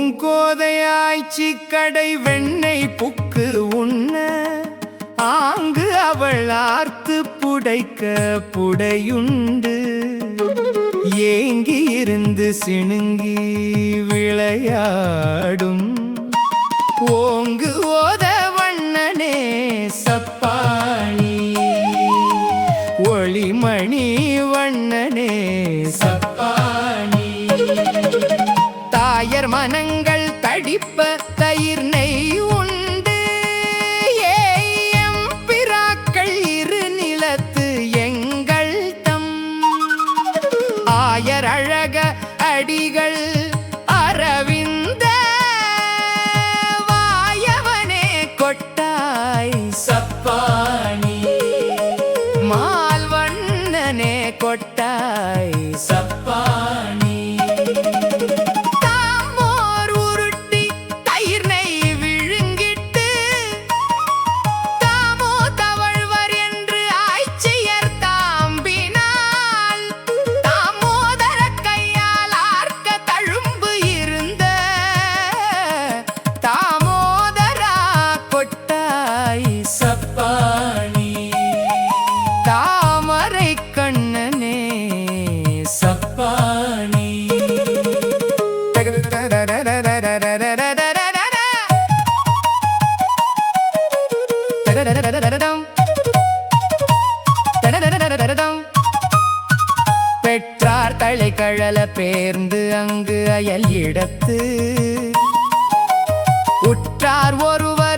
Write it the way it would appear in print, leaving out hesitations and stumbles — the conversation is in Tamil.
பூங்கோதையாய்ச்சி கடை வெண்ணெய் புக்கு உண்ண ஆங்கு அவள் ஆர்த்து புடைக்க புடையுண்டு ஏங்கி இருந்து சிணுங்கி விளையாடும் ஓங்கு ஓத வண்ணனே சப்பாணி ஒளிமணி வண்ணனே சப்பாணி தாயர் மனங்கள் தடிப்ப தயிர் நெய் உண்டு ஏயம் பிராக்கள் இரு நிலத்து எங்கள் தம் ஆயர் அழக அடிகள் அரவிந்த வாயவனே கொட்டாய் சப்பாணி மால்வண்ணனே கொட்டாய் சப்பாணி தாமோர் உருட்டி தயிர் நெய் விழுங்கிட்டு தாமோ தவழ்வர் என்று ஆய்ச்சியர் தாம்பினால் தாமோதர கையால் ஆர்க்க தழும்பு இருந்த தாமோதரா கொட்டாய் சப்பாணி தாமரை கண்ணனே சப்பாணி பெற்றார் தலை கழல பேர்ந்து அங்கு அயல் இடத்து உற்றார் ஒருவர்